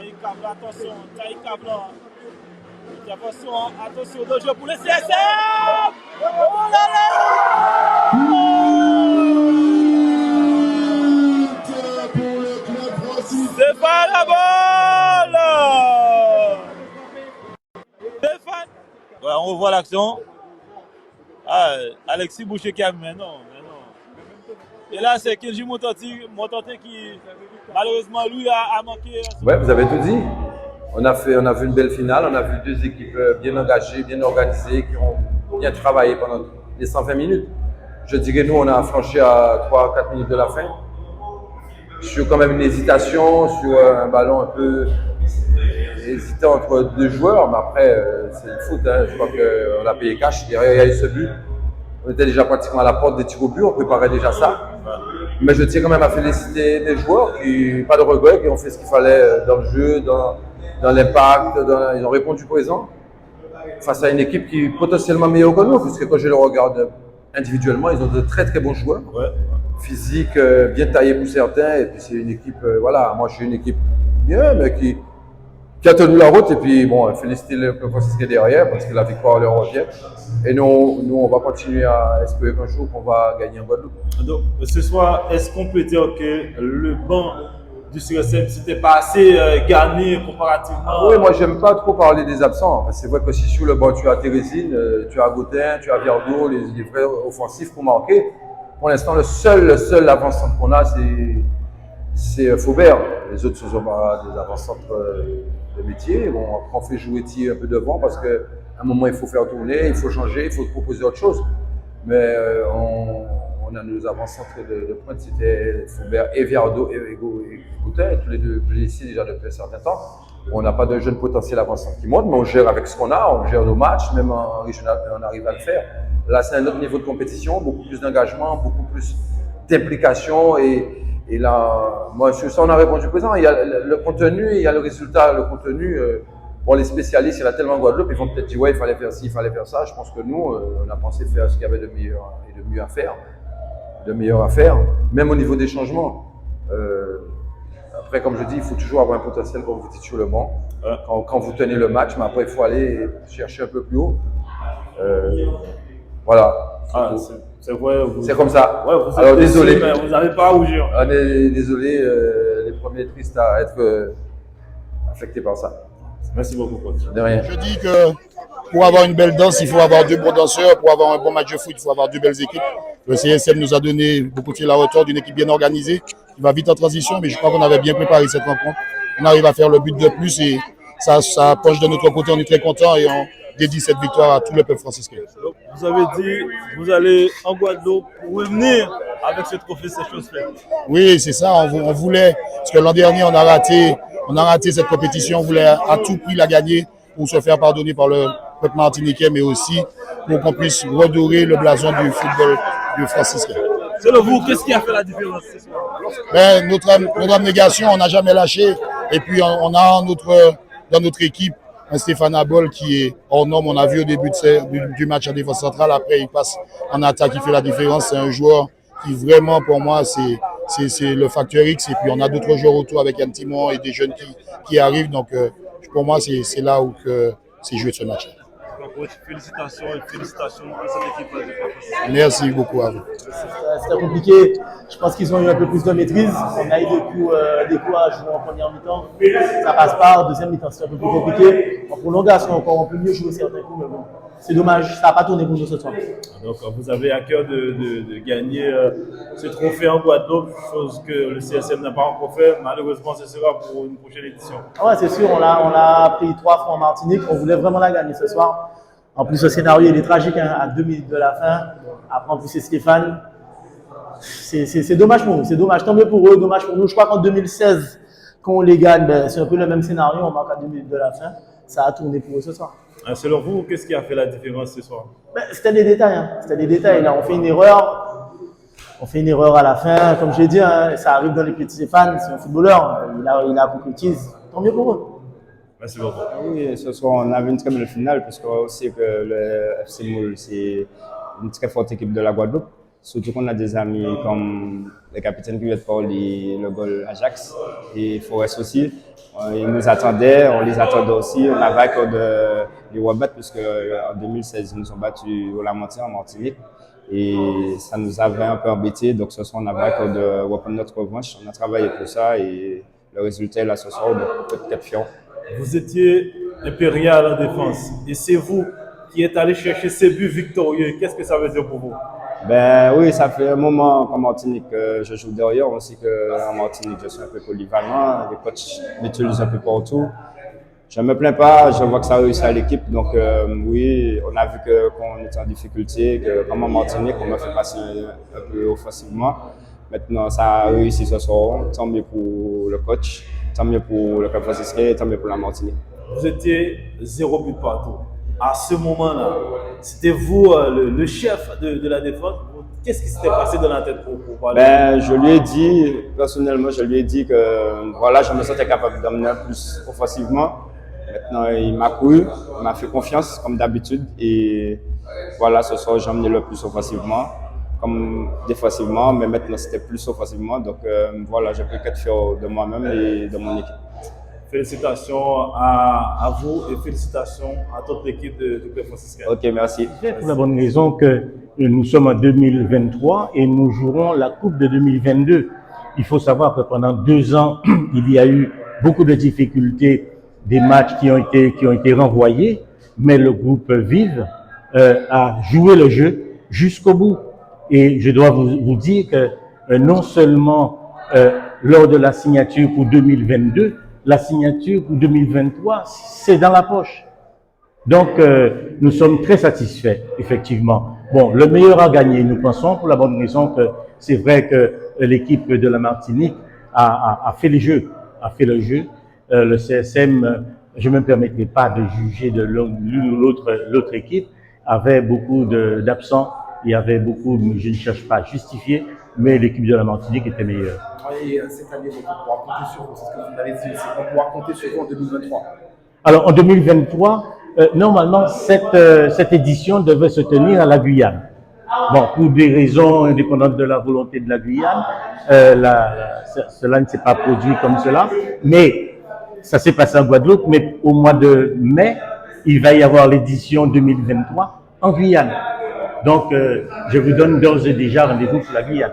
Taïk Kablan, attention, Taïk Kablan. Attention, de jeu pour le CSM. Oh là là! C'est pas la balle! Stéphane! Ouais, on revoit l'action. Ah, Alexis Boucher qui a mais non. Et là, c'est Kenji Montante qui, malheureusement, lui, a manqué. Ouais, vous avez tout dit. On a vu une belle finale, on a vu deux équipes bien engagées, bien organisées, qui ont bien travaillé pendant les 120 minutes. Je dirais, nous, on a franchi à 3-4 minutes de la fin. Sur quand même une hésitation, sur un ballon un peu hésitant entre deux joueurs, mais après, c'est le foot, hein. Je crois qu'on a payé cash. Derrière, il y a eu ce but. On était déjà pratiquement à la porte des tirs au but, on préparait déjà ça. Mais je tiens quand même à féliciter les joueurs qui, pas de regret, qui ont fait ce qu'il fallait dans le jeu, dans l'impact, ils ont répondu présent face à une équipe qui est potentiellement meilleure que nous, puisque quand je le regarde individuellement, ils ont de très très bons joueurs, physiques, bien taillés pour certains, et puis c'est une équipe, voilà, moi je suis une équipe bien, mais qui a tenu la route, et puis bon, féliciter le Club Franciscain derrière, parce que la victoire leur revient, et nous on va continuer à espérer qu'un jour qu'on va gagner en Guadeloupe. Donc ce soir, est-ce qu'on peut dire que le banc du CSM, c'était pas assez gagné comparativement? Oui, moi j'aime pas trop parler des absents. C'est vrai que si sur le banc tu as Thérésine, tu as Gaudin, tu as Viardot, les vrais offensifs pour marquer. Pour l'instant, le seul avant-centre qu'on a, c'est Faubert. Les autres sont des avant-centres de métier. Bon, après on fait jouer Thier un peu devant parce qu'à un moment il faut faire tourner, il faut changer, il faut proposer autre chose. Mais on a nos avant-centres de pointe, c'était Faubert et Viardot et Gaudin, tous les deux blessés déjà depuis un certain temps. On n'a pas de jeunes potentiels avant-centres qui montent, mais on gère avec ce qu'on a, on gère nos matchs, même en régional, on arrive à le faire. Là, c'est un autre niveau de compétition, beaucoup plus d'engagement, beaucoup plus d'implication. Et là, moi, sur ça, on a répondu présent. Il y a le contenu, il y a le résultat. Le contenu, bon, les spécialistes, il y en a tellement en Guadeloupe, ils vont peut-être dire, ouais, il fallait faire ci, il fallait faire ça. Je pense que nous, on a pensé faire ce qu'il y avait de meilleur et de mieux à faire. Même au niveau des changements. Après, comme je dis, il faut toujours avoir un potentiel quand vous dites sur le banc, quand vous tenez le match, mais après, il faut aller chercher un peu plus haut. Voilà. C'est vrai. C'est comme ça. Ouais, vous alors désolé. Mais vous n'avez pas à rougir. On est désolé, les premiers tristes à être affectés par ça. Merci beaucoup, coach. De rien. Je dis que pour avoir une belle danse, il faut avoir deux bons danseurs. Pour avoir un bon match de foot, il faut avoir deux belles équipes. Le CSM nous a donné beaucoup de la hauteur d'une équipe bien organisée, qui va vite en transition, mais je crois qu'on avait bien préparé cette rencontre. On arrive à faire le but de plus et ça penche de notre côté. On est très content et on dédie cette victoire à tout le peuple franciscain. Vous avez dit vous allez en Guadeloupe pour revenir avec ce trophée, c'est chose faite. Oui, c'est ça. On voulait, parce que l'an dernier, on a raté cette compétition. On voulait à tout prix la gagner pour se faire pardonner par le peuple martiniquais, mais aussi pour qu'on puisse redorer le blason du football du franciscain. Selon vous, qu'est-ce qui a fait la différence ce soir? Notre abnégation, on n'a jamais lâché. Et puis, on a dans notre équipe un Stéphane Abol qui est hors norme. On a vu au début du match en défense centrale. Après, il passe en attaque, il fait la différence. C'est un joueur qui vraiment, pour moi, c'est le facteur X. Et puis, on a d'autres joueurs autour avec Yann Timon et des jeunes qui arrivent. Donc, pour moi, c'est là où c'est joué ce match. Félicitations à cette équipe. Merci beaucoup à vous. C'était compliqué. Je pense qu'ils ont eu un peu plus de maîtrise. On a eu des coups à jouer en première mi-temps. Ça passe pas. En deuxième mi-temps, c'est un peu plus compliqué. En prolongation, encore, on peut mieux jouer certains coups, mais bon, c'est dommage. Ça n'a pas tourné pour nous ce soir. Donc, vous avez à cœur de gagner ce trophée en Guadeloupe, chose que le CSM n'a pas encore fait. Malheureusement, ce sera pour une prochaine édition. Ouais, c'est sûr. On l'a pris 3 fois en Martinique. On voulait vraiment la gagner ce soir. En plus, le scénario, il est tragique, hein, à 2 minutes de la fin. Après, en plus, c'est Stéphane. C'est dommage pour nous, c'est dommage. Tant mieux pour eux, dommage pour nous. Je crois qu'en 2016, quand on les gagne, ben, c'est un peu le même scénario. On marque à 2 minutes de la fin. Ça a tourné pour eux ce soir. Selon vous, qu'est-ce qui a fait la différence ce soir? Ben, c'était des détails. Hein. C'était des détails. Là, on fait une erreur. On fait une erreur à la fin. Comme je l'ai dit, hein, ça arrive dans les petits Stéphane. C'est un footballeur. Il a concrétise. Tant mieux pour eux. Merci beaucoup. Oui, ce soir, on avait une très belle finale, puisqu'on sait que le FC Moule, c'est une très forte équipe de la Guadeloupe. Surtout qu'on a des amis comme le capitaine qui vient de parler, le goal Ajax, et Forest aussi. Ils nous attendaient, on les attendait aussi. On avait à cœur de les rebattre, puisque en 2016, ils nous ont battus au Lamantin en Martinique. Et ça nous avait un peu embêtés. Donc ce soir, on avait à cœur de reprendre notre revanche. On a travaillé pour ça et le résultat est là ce soir, donc on peut être fiers. Vous étiez impérial en défense et c'est vous qui êtes allé chercher ces buts victorieux. Qu'est-ce que ça veut dire pour vous? Ben oui, ça fait un moment qu'en Martinique, je joue derrière. On sait qu'en Martinique, je suis un peu polyvalent. Les coachs m'utilisent un peu partout. Je ne me plains pas, je vois que ça réussit à l'équipe. Donc oui, on a vu qu'on était en difficulté, que comme en Martinique, on m'a fait passer un peu offensivement. Maintenant, ça a réussi ce soir. Tant mieux pour le coach, tant mieux pour le Cap franciscain, tant mieux pour la Martinique. Vous étiez 0 but partout. À ce moment-là, c'était vous le chef de la défense. Qu'est-ce qui s'était passé dans la tête pour parler? Ben, je lui ai dit, personnellement, je lui ai dit que voilà, je me sentais capable d'amener plus offensivement. Maintenant, il m'a couru, il m'a fait confiance comme d'habitude. Et voilà, ce soir, j'ai amené le plus offensivement, comme défensivement, mais maintenant, c'était plus offensivement. Donc voilà, je peux être fier de moi-même et de mon équipe. Félicitations à vous et félicitations à toute l'équipe du Club franciscain. Ok, merci. Pour la bonne raison que nous sommes en 2023 et nous jouerons la Coupe de 2022. Il faut savoir que pendant 2 ans, il y a eu beaucoup de difficultés, des matchs qui ont été renvoyés, mais le groupe Vive a joué le jeu jusqu'au bout. Et je dois vous dire que non seulement lors de la signature pour 2022, la signature pour 2023, c'est dans la poche. Donc, nous sommes très satisfaits, effectivement. Bon, le meilleur a gagné, nous pensons, pour la bonne raison que c'est vrai que l'équipe de la Martinique a fait le jeu. Le CSM, je ne me permettrai pas de juger de l'une ou l'autre équipe, avait beaucoup d'absents, il y avait beaucoup, je ne cherche pas à justifier, mais l'équipe de la Martinique était meilleure. Et cette année, on pourra compter sur vous, c'est ce que vous avez dit, c'est qu'on pourra compter sur vous en 2023. Alors, en 2023, normalement, cette édition devait se tenir à la Guyane. Bon, pour des raisons indépendantes de la volonté de la Guyane, cela ne s'est pas produit comme cela, mais ça s'est passé en Guadeloupe, mais au mois de mai, il va y avoir l'édition 2023 en Guyane. Donc, je vous donne d'ores et déjà rendez-vous pour la Guyane.